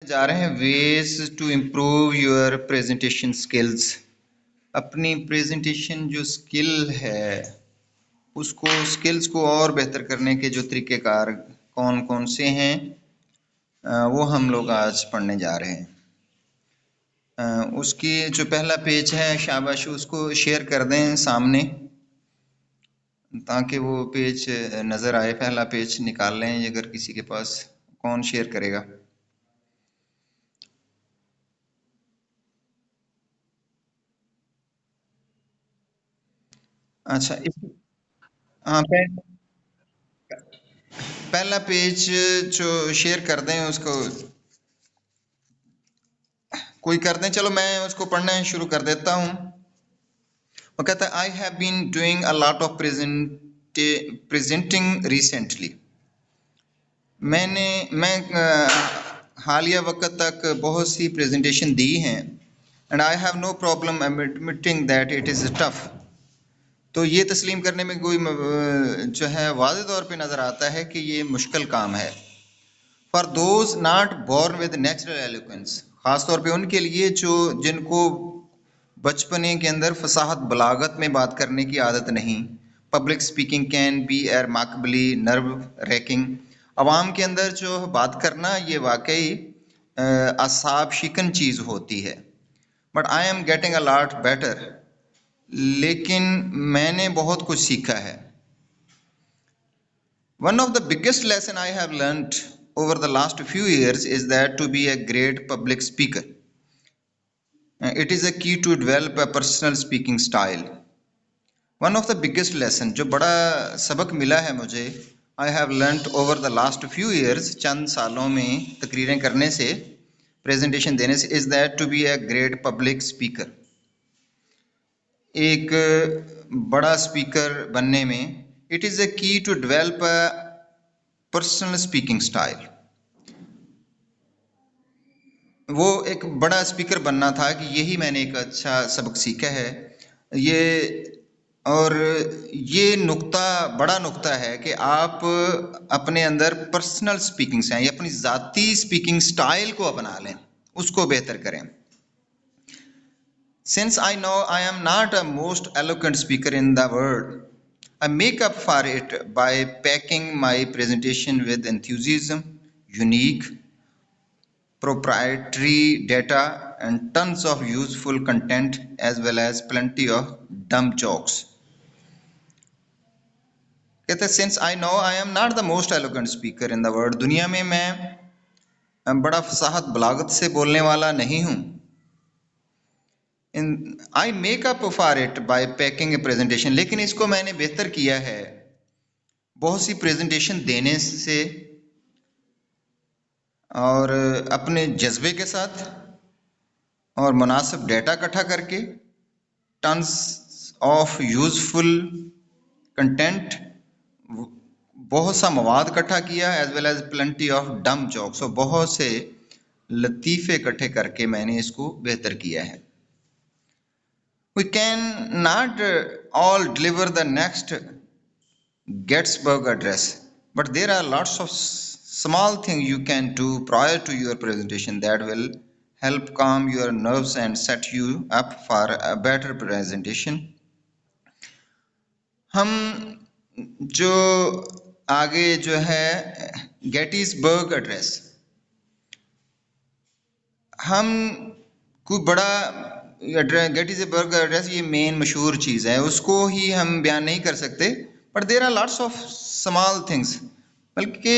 जा रहे हैं ways to improve your presentation skills. अपनी प्रेजेंटेशन जो स्किल है उसको स्किल्स को और बेहतर करने के जो तरीक़ेकार कौन कौन से हैं वो हम लोग आज पढ़ने जा रहे हैं। उसकी जो पहला पेज है शाबाश उसको शेयर कर दें सामने ताकि वो पेज नज़र आए। पहला पेज निकाल लें अगर किसी के पास। कौन शेयर करेगा? अच्छा हाँ पहला पेज जो शेयर कर दें उसको कोई कर दें। चलो मैं उसको पढ़ना शुरू कर देता हूँ। वो कहता है I have been doing a lot of presenting recently. मैं हालिया वक्त तक बहुत सी प्रेजेंटेशन दी हैं and I have no problem admitting that it is tough. तो ये तस्लीम करने में कोई जो है वाज़े तौर पे नज़र आता है कि ये मुश्किल काम है। For those not born with natural eloquence, ख़ास तौर पे उनके लिए जो जिनको बचपने के अंदर फसाहत बलागत में बात करने की आदत नहीं। Public speaking can be remarkably nerve ranking. अवाम के अंदर जो बात करना ये वाकई असाब शिकन चीज़ होती है। But I am getting a lot better, लेकिन मैंने बहुत कुछ सीखा है। One of the biggest lesson I have learnt over the last few years is that to be a great public speaker, it is a key to develop a personal speaking style. One of the biggest lesson जो बड़ा सबक मिला है मुझे, I have learnt over the last few years, चंद सालों में तकरीरें करने से, प्रेजेंटेशन देने से, is that to be a great public speaker. एक बड़ा स्पीकर बनने में it is a key to develop a personal speaking style. वो एक बड़ा स्पीकर बनना था कि यही मैंने एक अच्छा सबक सीखा है। ये और ये नुक्ता बड़ा नुक्ता है कि आप अपने अंदर पर्सनल स्पीकिंग से या अपनी ज़ाती स्पीकिंग स्टाइल को अपना लें, उसको बेहतर करें। Since I know I am not a most eloquent speaker in the world, I make up for it by packing my presentation with enthusiasm, unique, proprietary data, and tons of useful content, as well as plenty of dumb jokes. कहते हैं since I know I am not the most eloquent speaker in the world, दुनिया में मैं बड़ा फसाहत बलागत से बोलने वाला नहीं हूँ। I make up for it by packing A presentation, लेकिन इसको मैंने बेहतर किया है बहुत सी प्रेजेंटेशन देने से और अपने जज्बे के साथ और मुनासिब डेटा इकट्ठा करके, टन्स ऑफ यूजफुल कंटेंट, बहुत सा मवाद इकट्ठा किया, as well as plenty of dumb jokes, और बहुत से लतीफ़े इकट्ठे करके मैंने इसको बेहतर किया है। We can not all deliver the next Gettysburg address, but there are lots of small things you can do prior to your presentation that will help calm your nerves and set you up for a better presentation. हम जो आगे जो है Gettysburg address, हम कोई बड़ा Gettysburg address ये main मशहूर चीज़ है, उसको ही हम बयान नहीं कर सकते। But there are lots of small things, बल्कि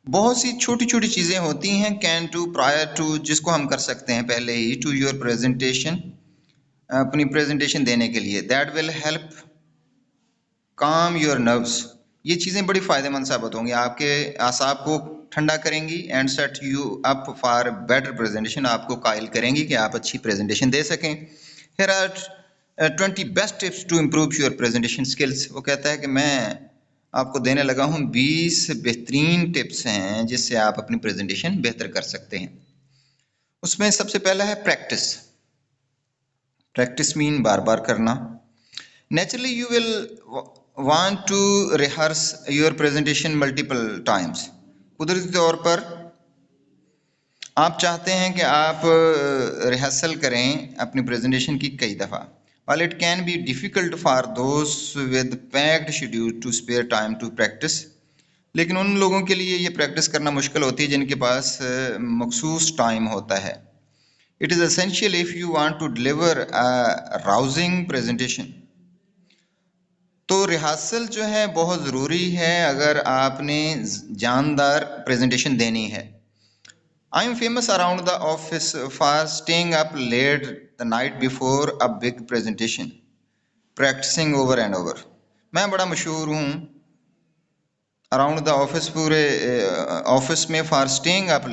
बहुत सी छोटी छोटी चीज़ें होती हैं कैन टू प्रायर टू, जिसको हम कर सकते हैं पहले ही टू योर प्रेजेंटेशन, अपनी प्रेजेंटेशन देने के लिए। दैट विल हेल्प काम योर नर्व्स, ये चीज़ें बड़ी फ़ायदेमंद साबित होंगी, आपके आसाब को ठंडा करेंगी and set you up for better presentation, आपको कायल करेंगी कि आप अच्छी प्रेजेंटेशन दे सकें। Here are 20 best tips to improve your presentation skills. वो कहता है कि मैं आपको देने लगा हूँ 20 बेहतरीन टिप्स हैं जिससे आप अपनी प्रेजेंटेशन बेहतर कर सकते हैं। उसमें सबसे पहला है प्रैक्टिस। प्रैक्टिस मीन बार बार करना। Naturally you will want to rehearse your presentation multiple times. कुदरती तौर पर आप चाहते हैं कि आप रिहर्सल करें अपनी प्रेजेंटेशन की कई दफ़ा। While it can be difficult for those with packed schedule to spare time to practice, लेकिन उन लोगों के लिए ये प्रैक्टिस करना मुश्किल होती है जिनके पास मखसूस टाइम होता है। It is essential if you want to deliver a rousing presentation. तो रिहर्सल जो है बहुत ज़रूरी है अगर आपने जानदार प्रेजेंटेशन देनी है। I am famous around the office for staying up late the night before a big presentation, practicing over and over. मैं बड़ा मशहूर हूँ अराउंड द ऑफिस, पूरे ऑफिस में, for staying up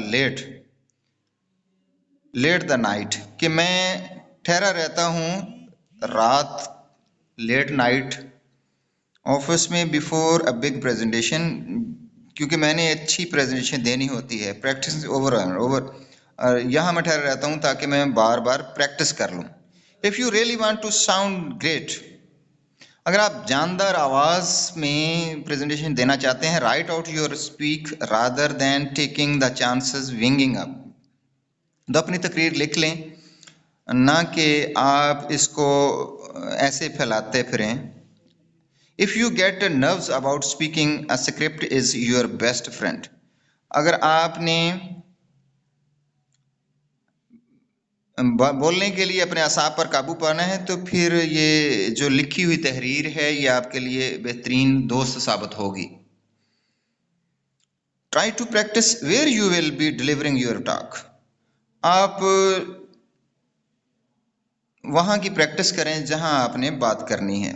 let the night, कि मैं ठहरा रहता हूँ रात, लेट नाइट ऑफिस में, बिफोर अ बिग प्रेजेंटेशन, क्योंकि मैंने अच्छी प्रेजेंटेशन देनी होती है। प्रैक्टिस ओवर एंड ओवर, यहाँ मैं ठहरा रहता हूँ ताकि मैं बार बार प्रैक्टिस कर लूँ। If you really want to sound great, अगर आप जानदार आवाज़ में प्रेजेंटेशन देना चाहते हैं, write out your speak rather than taking the chances winging up, तो अपनी तकरीर लिख लें, ना कि आप इसको ऐसे फैलाते फिरें। If you get nervous about speaking, a script is your best friend. अगर आपने बोलने के लिए अपने असाब पर काबू पाना है, तो फिर ये जो लिखी हुई तहरीर है ये आपके लिए बेहतरीन दोस्त साबित होगी। Try to practice where you will be delivering your talk. आप वहाँ की प्रैक्टिस करें जहाँ आपने बात करनी है,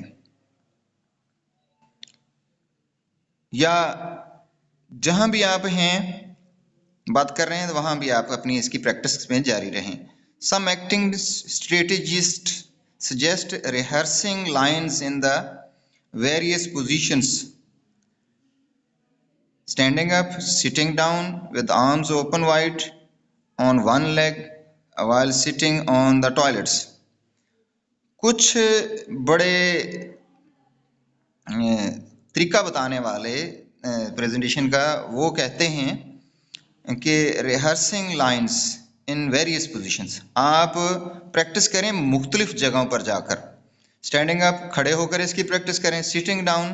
या जहाँ भी आप हैं बात कर रहे हैं वहाँ भी आप अपनी इसकी प्रैक्टिस में जारी रहें। Some acting strategists suggest rehearsing lines in the various positions, standing up, sitting down with arms open wide on one leg while sitting on the toilets. कुछ बड़े तरीका बताने वाले प्रेजेंटेशन का वो कहते हैं कि rehearsing lines in various positions, आप प्रैक्टिस करें मुख्तलिफ जगहों पर जाकर। स्टैंडिंग अप, खड़े होकर इसकी प्रैक्टिस करें। सिटिंग डाउन,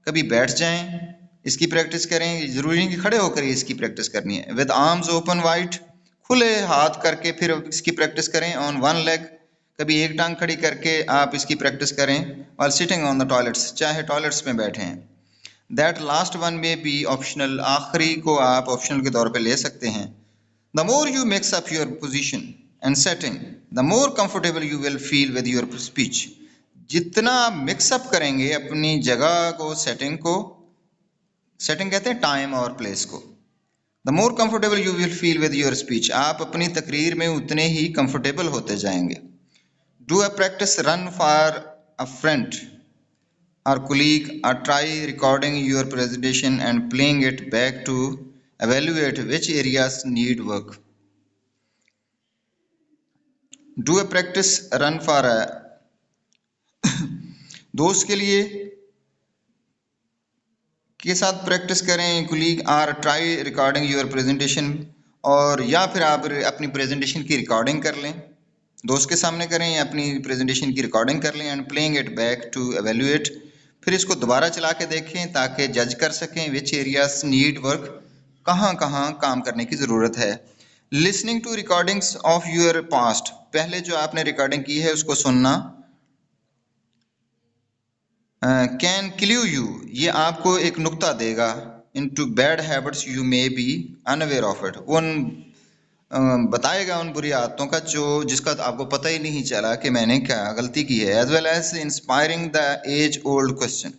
कभी बैठ जाएं, इसकी प्रैक्टिस करें। ज़रूरी नहीं कि खड़े होकर इसकी प्रैक्टिस करनी है। विद आर्म्स ओपन वाइड, खुले हाथ करके फिर इसकी प्रैक्टिस करें। ऑन वन लेग, कभी एक टांग खड़ी करके आप इसकी प्रैक्टिस करें। और सिटिंग ऑन द टॉयलेट्स, चाहे टॉयलेट्स में बैठे हैं। दैट लास्ट वन में बी ऑप्शनल, आखिरी को आप ऑप्शनल के तौर पे ले सकते हैं। The more you mix up your position and setting, the more comfortable you will feel with your speech. जितना आप मिक्सअप करेंगे अपनी जगह को, सेटिंग को, सेटिंग कहते हैं टाइम और प्लेस को, the more comfortable you will feel with your speech, आप अपनी तकरीर में उतने ही कंफर्टेबल होते जाएंगे। Do a practice run for a friend or colleague, or try recording your presentation and playing it back to evaluate which areas need work. Do a practice run for a दोस्त के लिए के साथ practice करें, colleague, और try recording your presentation, और या फिर आप अपनी प्रेजेंटेशन की रिकॉर्डिंग कर लें, दोस्त के सामने करें या अपनी प्रेजेंटेशन की रिकॉर्डिंग कर लें। And playing it back to evaluate, फिर इसको दोबारा चला के देखें ताकि जज कर सकें विच एरियाज नीड वर्क, कहाँ कहाँ काम करने की ज़रूरत है। Listening to recordings of your past, पहले जो आपने रिकॉर्डिंग की है उसको सुनना। कैन क्लू यू, ये आपको एक नुक्ता देगा। Into bad habits you may be unaware of it, बताएगा उन बुरी आदतों का जिसका आपको पता ही नहीं चला कि मैंने क्या गलती की है। As well as inspiring the age old question,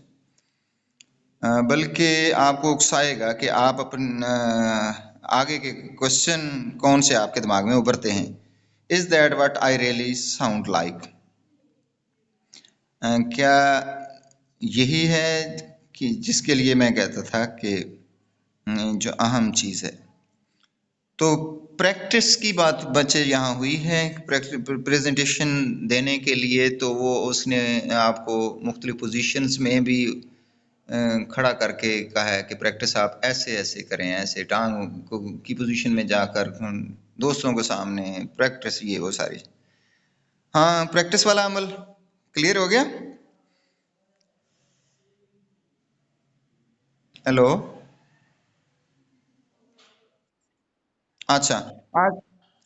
बल्कि आपको उकसाएगा कि आप अपने आगे के क्वेश्चन कौन से आपके दिमाग में उभरते हैं। Is that what I really sound like, क्या यही है कि जिसके लिए मैं कहता था कि जो अहम चीज़ है। तो प्रैक्टिस की बात बच्चे यहाँ हुई है। प्रेजेंटेशन देने के लिए तो वो उसने आपको मुख्तलिफ पोजीशंस में भी खड़ा करके कहा है कि प्रैक्टिस आप ऐसे ऐसे करें, ऐसे टांग की पोजीशन में जाकर दोस्तों के सामने प्रैक्टिस, ये वो सारी। हाँ, प्रैक्टिस वाला अमल क्लियर हो गया? हेलो। अच्छा, आज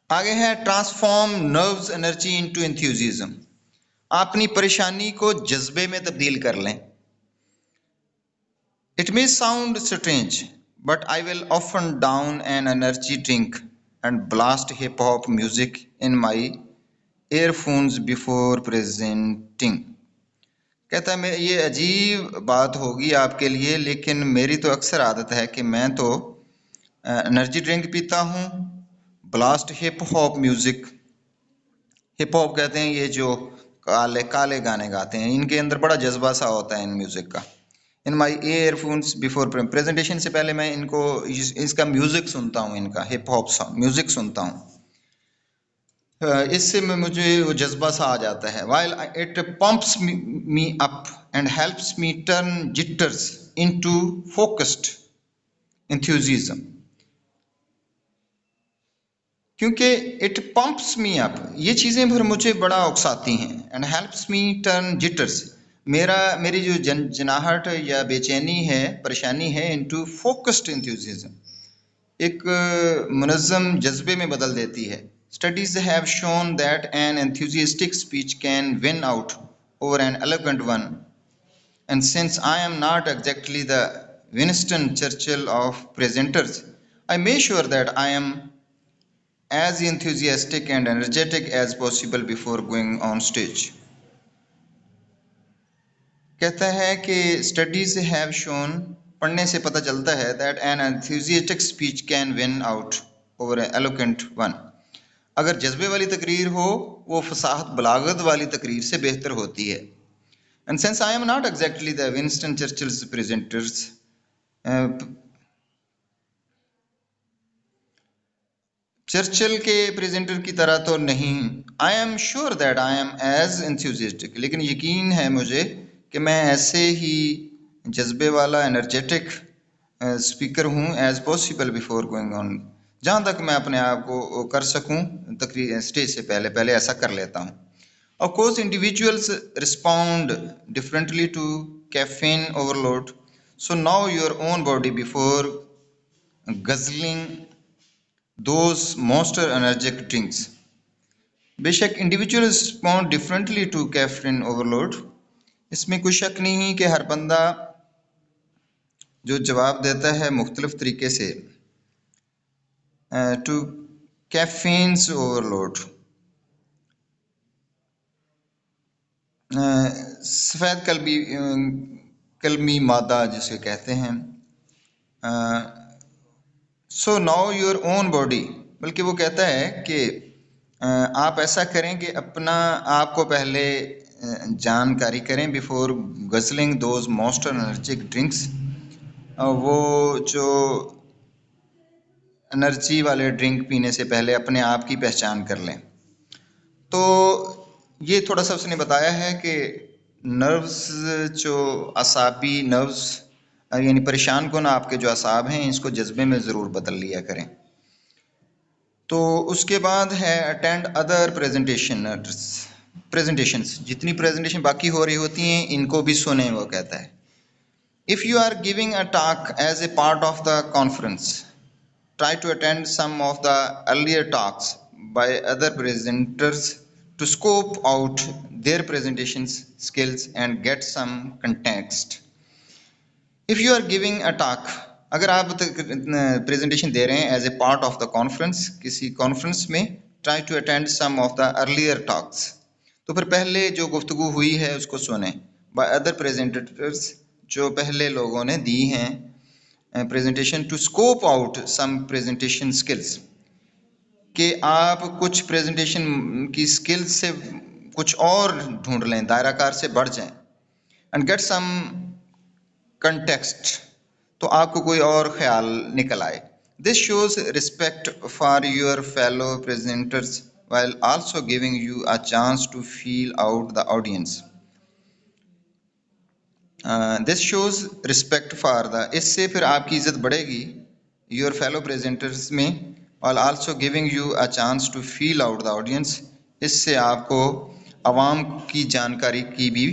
आगे है transform nerves energy into enthusiasm. अपनी परेशानी को जज्बे में तब्दील कर लें। It may sound strange, but I will often down an energy drink and blast hip hop music in my earphones before presenting। कहता है, मैं ये अजीब बात होगी आपके लिए, लेकिन मेरी तो अक्सर आदत है कि मैं तो एनर्जी ड्रिंक पीता हूँ, blast hip hop music. Hip hop कहते हैं ये जो काले काले गाने गाते हैं, इनके अंदर बड़ा जज्बा सा होता है इन म्यूजिक का। इन माई ईयरफोन्स बिफोर प्रेजेंटेशन से पहले मैं इनको इसका म्यूजिक सुनता हूँ, इनका हिप हॉप म्यूजिक सुनता हूँ। इससे में मुझे वो जज्बा सा आ जाता है। While it pumps me up and helps me turn jitters into focused enthusiasm. क्योंकि इट पंप्स मी अप, ये चीज़ें फिर मुझे बड़ा उकसाती हैं। And helps me turn jitters, मेरी जो जनाहट या बेचैनी है, परेशानी है, इनटू फोकस्ड एंथुसियाज्म, एक मुनज़्ज़म जज्बे में बदल देती है। Studies have shown that an enthusiastic speech can win out over an eloquent one, and since I am not exactly the Winston Churchill of presenters, I make sure that I am as enthusiastic and energetic as possible before going on stage। कहता है कि studies have shown, पढ़ने से पता चलता है, that an enthusiastic speech can win out over an eloquent one। अगर जज्बे वाली तकरीर हो, वो फसाहत बलागत वाली तकरीर से बेहतर होती है। And since I am not exactly the Winston Churchill's presenters, Churchill के प्रेजेंटर की तरह तो नहीं। I am sure that I am as enthusiastic, लेकिन यकीन है मुझे कि मैं ऐसे ही जज्बे वाला एनर्जेटिक स्पीकर हूँ as possible before going on, जहाँ तक मैं अपने आप को कर सकूँ तकरीर स्टेज से पहले पहले ऐसा कर लेता हूँ। Of course individuals respond differently to caffeine overload, so now your own body before guzzling those monster energetic drinks. बेशक individual respond differently to caffeine overload, इसमें कोई शक नहीं कि हर बंदा जो जवाब देता है मुख्तलिफ तरीके से टू कैफीन्स ओवरलोड। सफ़ेद कलमी मादा जिसे कहते हैं। सो नाउ योर ओन बॉडी, बल्कि वो कहता है कि आप ऐसा करें कि अपना आप को पहले जानकारी करें before guzzling those most energic drinks, वो जो एनर्जी वाले ड्रिंक पीने से पहले अपने आप की पहचान कर लें। तो ये थोड़ा सा उसने बताया है कि नर्व्स, जो असाबी नर्व्स यानी परेशान कौन आपके जो असाब हैं, इसको जज्बे में ज़रूर बदल लिया करें। तो उसके बाद है अटेंड अदर प्रेजेंटेशंस, जितनी प्रेजेंटेशन बाकी हो रही होती हैं इनको भी सुने। वो कहता है, if you are giving a talk as a part of the conference, try to attend some of the earlier talks by other presenters to scope out their presentation skills and get some context। If you are giving a talk, अगर आप presentation दे रहे हैं as a part of the conference, किसी conference में, try to attend some of the earlier talks, तो फिर पहले जो गुफ्तगू हुई है उसको सुने। बाय अदर प्रेजेंटेटर्स, जो पहले लोगों ने दी हैं presentation, to scope out some presentation skills, कि आप कुछ प्रेजेंटेशन की स्किल्स से कुछ और ढूंढ लें, दायराकार से बढ़ जाएं। एंड गेट सम कंटेक्स्ट, तो आपको कोई और ख्याल निकल आए। This shows respect for your fellow presenters while also giving you a chance to feel out the audience। This shows respect for the, इससे फिर आपकी इज्जत बढ़ेगी योर फेलो प्रेजेंटर्स में, while also giving you a chance to feel out the audience। इससे आपको आवाम की जानकारी की भी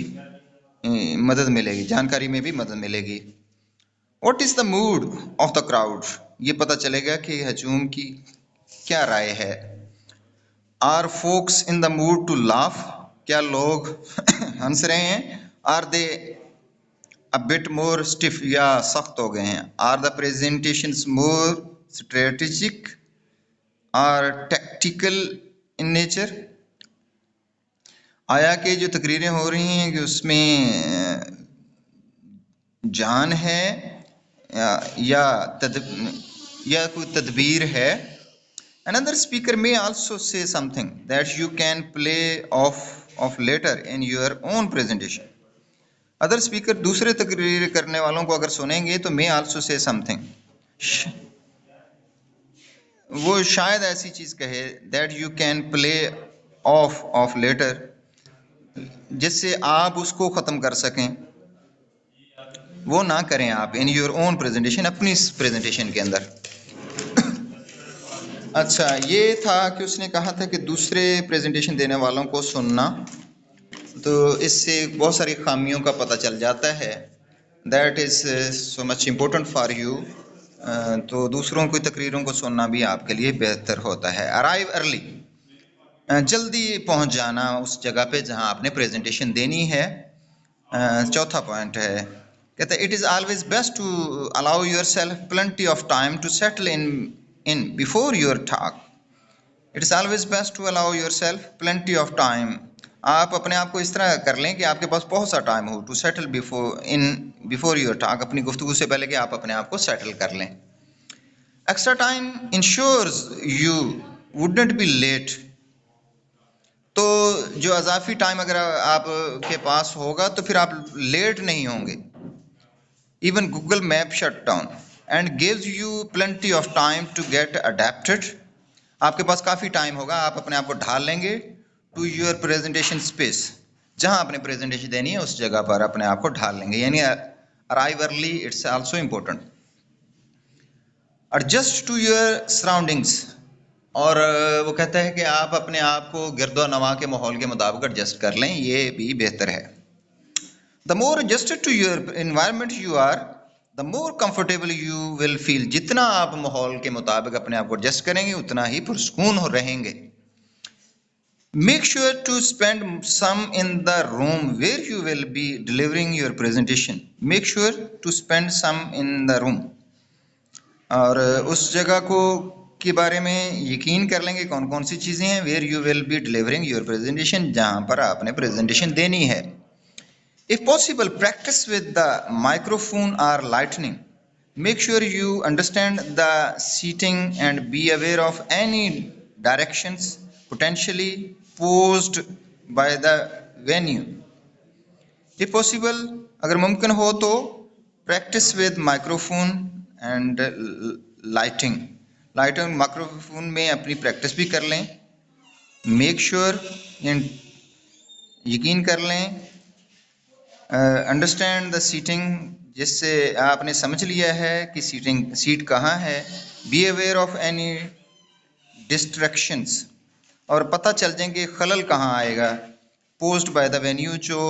मदद मिलेगी, जानकारी में भी मदद मिलेगी। What is the mood of the crowd? ये पता चलेगा कि हजूम की क्या राय है। Are folks in the mood to laugh? क्या लोग हंस रहे हैं? Are they a bit more stiff या सख्त हो गए हैं? Are the presentations more strategic or tactical in nature? आया कि जो तकरीरें हो रही हैं कि उसमें जान है या कोई तदबीर है। Another speaker may also say something that you can play off later in your own presentation। Other speaker दूसरे तकरीर करने वालों को अगर सुनेंगे तो may also say something, वो शायद ऐसी चीज कहे that you can play off later, जिससे आप उसको खत्म कर सकें। वो ना करें आप in your own presentation, अपनी प्रेजेंटेशन के अंदर। अच्छा, ये था कि उसने कहा था कि दूसरे प्रेजेंटेशन देने वालों को सुनना, तो इससे बहुत सारी खामियों का पता चल जाता है। That is so much important for you. तो दूसरों की तकरीरों को सुनना भी आपके लिए बेहतर होता है। अराइव अर्ली, जल्दी पहुंच जाना उस जगह पे जहां आपने प्रेजेंटेशन देनी है। चौथा पॉइंट है, कहते हैं it is always best to allow yourself plenty of time to settle in before your talk. It is always best to allow yourself plenty of time. आप अपने आप को इस तरह कर लें कि आपके पास बहुत सा टाइम हो to settle before your talk, अपनी गुफ्तगू से पहले कि आप अपने आप को सेटल कर लें। Extra time ensures you wouldn't be late. तो जो अजाफी टाइम अगर आपके पास होगा तो फिर आप लेट नहीं होंगे। Even Google map shut down and gives you plenty of time to get adapted. आपके पास काफ़ी टाइम होगा, आप अपने आप को ढाल लेंगे टू योर प्रेजेंटेशन स्पेस, जहां आपने प्रेजेंटेशन देनी है उस जगह पर अपने आप को ढाल लेंगे। यानी arrive early it's also important. Adjust to your surroundings, और वो कहता है कि आप अपने आप को गिरदो नवा के माहौल के मुताबिक एडजस्ट कर लें, ये भी बेहतर है। The more adjusted to your environment you are, the more comfortable you will feel. जितना आप माहौल के मुताबिक अपने आप को एडजस्ट करेंगे उतना ही पुरसकून हो रहेंगे। Make sure to spend some in the room where you will be delivering your presentation. Make sure to spend some in the room. और उस जगह को के बारे में यकीन कर लेंगे कौन कौन सी चीज़ें हैं। Where you will be delivering your presentation, जहाँ पर आपने प्रेजेंटेशन देनी है। If possible, practice with the microphone or lightning. Make sure you understand the seating and be aware of any directions potentially posed by the venue. If possible, अगर मुमकिन हो तो practice with microphone and lighting. Lighting microphone में अपनी practice भी कर लें। Make sure यकीन कर लें, अंडरस्टैंड द सीटिंग, जिससे आपने समझ लिया है कि सीट कहाँ है। Be aware of any distractions, और पता चल जाएंगे खलल कहाँ आएगा। पोस्ट बाय द वेन्यू, जो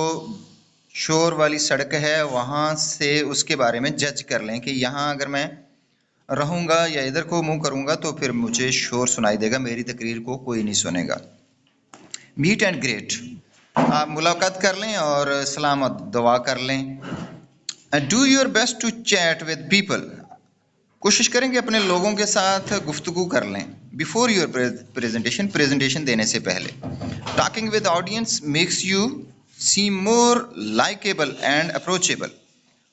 शोर वाली सड़क है वहाँ से उसके बारे में जज कर लें कि यहाँ अगर मैं रहूँगा या इधर को मुंह करूँगा तो फिर मुझे शोर सुनाई देगा, मेरी तकरीर को कोई नहीं सुनेगा। मीट एंड ग्रेट, आप मुलाकात कर लें और सलामत दुआ कर लें। Do your best to chat with people, कोशिश करेंगे अपने लोगों के साथ गुफ्तगू कर लें। बिफोर योर प्रेजेंटेशन देने से पहले। Talking with audience makes you seem more likeable and approachable.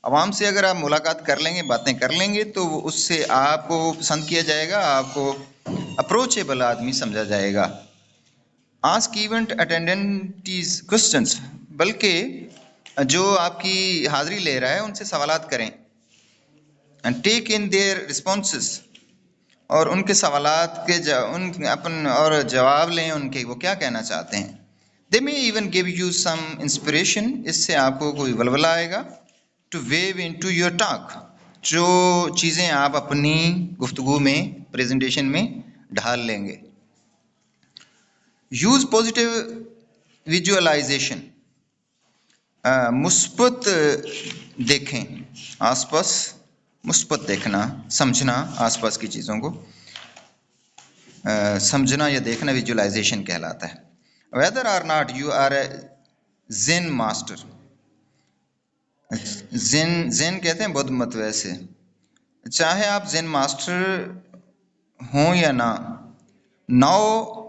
आवाम से अगर आप मुलाकात कर लेंगे, बातें कर लेंगे, तो उससे आपको पसंद किया जाएगा, आपको अप्रोचेबल आदमी समझा जाएगा। आस्क इवेंट अटेंडेंटीज क्वेश्चंस, बल्कि जो आपकी हाजिरी ले रहा है उनसे सवालात करें। And take in their responses, और उनके सवालात के और जवाब लें उनके, वो क्या कहना चाहते हैं। They may even give you some inspiration, इससे आपको कोई वलवला आएगा। To weave into your talk, जो चीज़ें आप अपनी गुफ्तगू में प्रेजेंटेशन में ढाल लेंगे। यूज पॉजिटिव विजुअलाइजेशन, मुस्बत देखें आसपास, मुस्बत देखना, समझना आसपास की चीज़ों को समझना या देखना विजुअलाइजेशन कहलाता है। Whether or not you are a zen master, zen कहते हैं बुद्ध मत, वैसे चाहे आप ज़ेन मास्टर हों या ना, now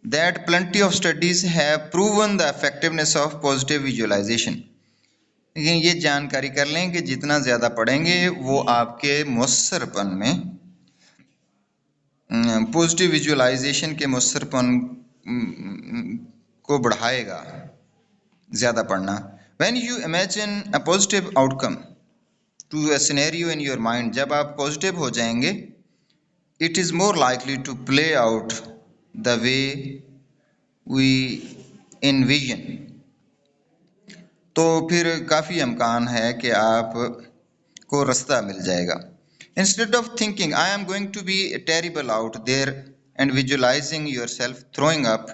that plenty of studies have proven the effectiveness of positive visualization। लेकिन ये जानकारी कर लें कि जितना ज़्यादा पढ़ेंगे वो आपके मुसरपन में, पॉजिटिव विजुअलाइजेशन के मुसरपन को बढ़ाएगा ज़्यादा पढ़ना। When you imagine a positive outcome to a scenario in your mind, जब आप पॉजिटिव हो जाएंगे, it is more likely to play out the way we envision, तो फिर काफ़ी इम्कान है कि आप को रास्ता मिल जाएगा। Instead of thinking I am going to be terrible out there and visualizing yourself throwing up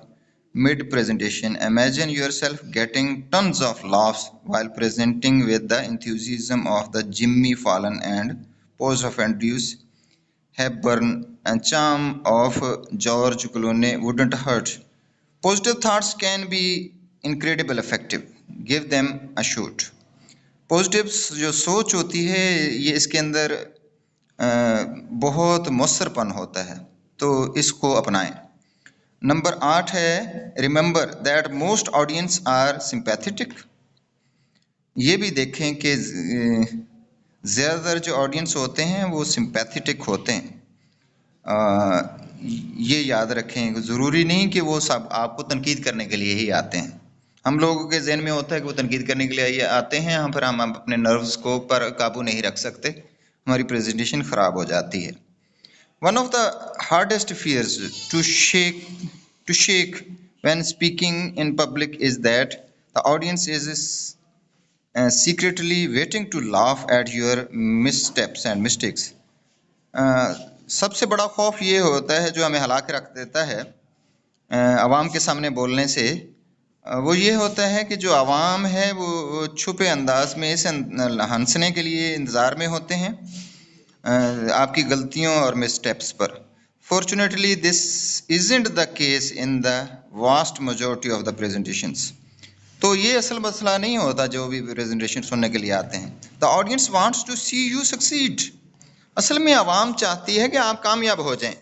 mid presentation, imagine yourself getting tons of laughs while presenting with the enthusiasm of the Jimmy Fallon and pose of Andrew Hepburn and charm of George Clooney wouldn't hurt। Positive thoughts can be incredible effective, give them a shoot। Positive जो सोच होती है ये इसके अंदर बहुत मौसरपन होता है, तो इसको अपनाएं। नंबर 8 है remember that most audience are sympathetic. ये भी देखें कि ज़्यादातर जो ऑडियंस होते हैं वो सिंपैथेटिक होते हैं। ये याद रखें, ज़रूरी नहीं कि वो सब आपको तनकीद करने के लिए ही आते हैं। हम लोगों के जहन में होता है कि वो तनकीद करने के लिए आते हैं, हम फिर हम अपने नर्व्स को पर काबू नहीं रख सकते, हमारी प्रेजेंटेशन ख़राब हो जाती है। One of the hardest fears to shake when speaking in public is that the audience is secretly waiting to laugh at your missteps and mistakes. सबसे बड़ा खौफ ये होता है जो हमें हिला के रख देता है आवाम के सामने बोलने से, वो ये होता है कि जो आवाम है वो छुपे अंदाज में इसे हंसने के लिए इंतज़ार में होते हैं आपकी गलतियों और मिसस्टेप्स पर। Fortunately this isn't the case in the vast majority of the presentations. तो ये असल मसला नहीं होता जो भी प्रेजेंटेशन सुनने के लिए आते हैं। The audience wants to see you succeed. असल में आवाम चाहती है कि आप कामयाब हो जाएं।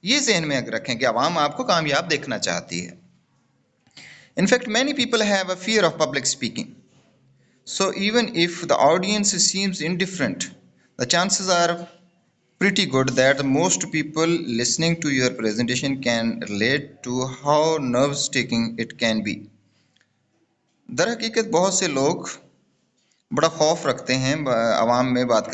ये जहन में रखें कि आवाम आपको कामयाब देखना चाहती है। In fact, many people have a fear of public speaking. So even if the audience seems indifferent, the chances are pretty good that most people listening to your presentation can relate to how nerve-wracking it can be. दर हकीकत बहुत से लोग बड़ा खौफ रखते हैं आवाम में बात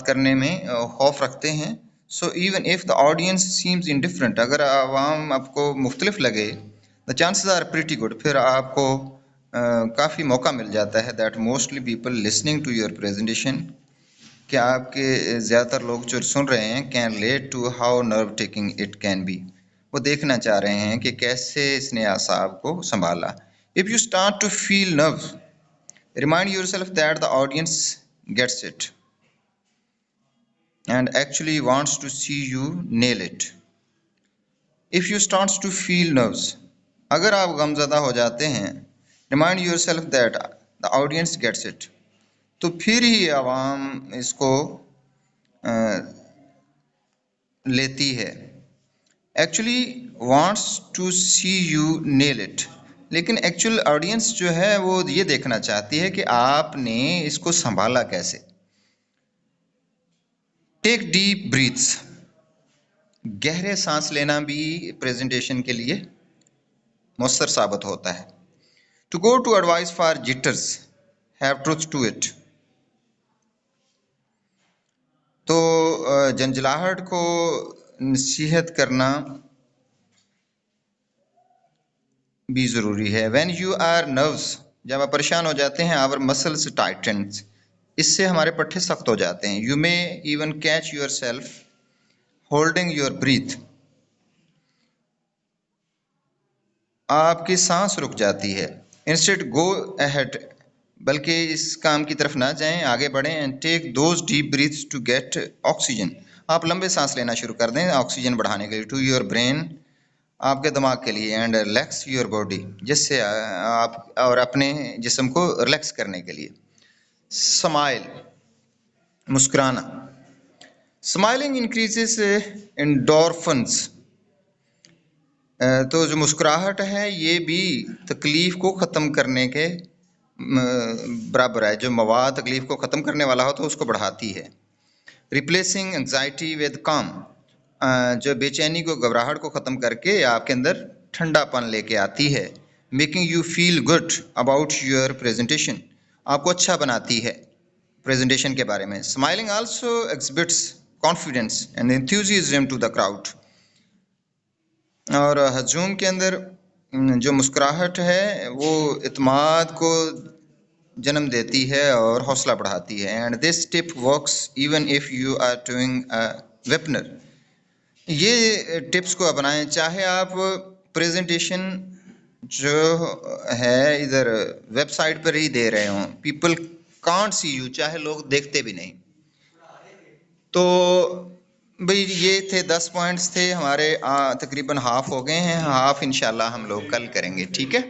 करने में खौफ रखते हैं। So even if the audience seems indifferent, अगर आवाम आपको मुख्तलिफ लगे, the chances are pretty good, फिर आपको काफ़ी मौका मिल जाता है that mostly people listening to your presentation, कि आपके ज़्यादातर लोग जो सुन रहे हैं can relate to how nerve taking it can be। वो देखना चाह रहे हैं कि कैसे इसने आसाब को संभाला। If you start to feel nerves, remind yourself that the audience gets it and actually wants to see you nail it। If you start to feel nerves, अगर आप गमज़दा हो जाते हैं, remind yourself that the audience gets it, तो फिर ही आवाम इसको लेती है। Actually wants to see you nail it, लेकिन एक्चुअल ऑडियंस जो है वो ये देखना चाहती है कि आपने इसको संभाला कैसे। टेक डीप ब्रीथ्स, गहरे सांस लेना भी प्रेजेंटेशन के लिए मौसर साबित होता है। To go to advice for jitters have truth to it, तो जंजलाहट को नसीहत करना भी ज़रूरी है। व्हेन यू आर नर्व्स, जब आप परेशान हो जाते हैं, आवर मसल्स टाइटन्स, इससे हमारे पट्टे सख्त हो जाते हैं। You may even catch your self holding your breathe, आपकी सांस रुक जाती है। इंस्टेड गो अहेड, बल्कि इस काम की तरफ ना जाएं, आगे बढ़ें। And take those deep breaths to get oxygen, आप लंबे सांस लेना शुरू कर दें ऑक्सीजन बढ़ाने के लिए। टू योर ब्रेन, आपके दिमाग के लिए। एंड रिलैक्स योर बॉडी, जिससे आप और अपने जिस्म को रिलैक्स करने के लिए। स्माइल, मुस्कुराना। स्माइलिंग इंक्रीजेस एंडोर्फिन्स, तो जो मुस्कुराहट है ये भी तकलीफ को ख़त्म करने के बराबर है। जो मवाद तकलीफ को ख़त्म करने वाला हो तो उसको बढ़ाती है। रिप्लेसिंग एंग्जाइटी विद काम, जो बेचैनी को, घबराहट को ख़त्म करके आपके अंदर ठंडापन लेके आती है। Making you feel good about your presentation, आपको अच्छा बनाती है प्रेजेंटेशन के बारे में। Smiling also exhibits confidence and enthusiasm to the crowd, और हजूम के अंदर जो मुस्कुराहट है वो इत्माद को जन्म देती है और हौसला बढ़ाती है। And this tip works even if you are doing a webinar, ये टिप्स को अपनाएं चाहे आप प्रेजेंटेशन जो है इधर वेबसाइट पर ही दे रहे हों। पीपल कांट सी यू, चाहे लोग देखते भी नहीं। तो भाई ये थे 10 पॉइंट्स थे हमारे, तकरीबन हाफ हो गए हैं। हाफ इंशाल्लाह हम लोग कल करेंगे, ठीक है।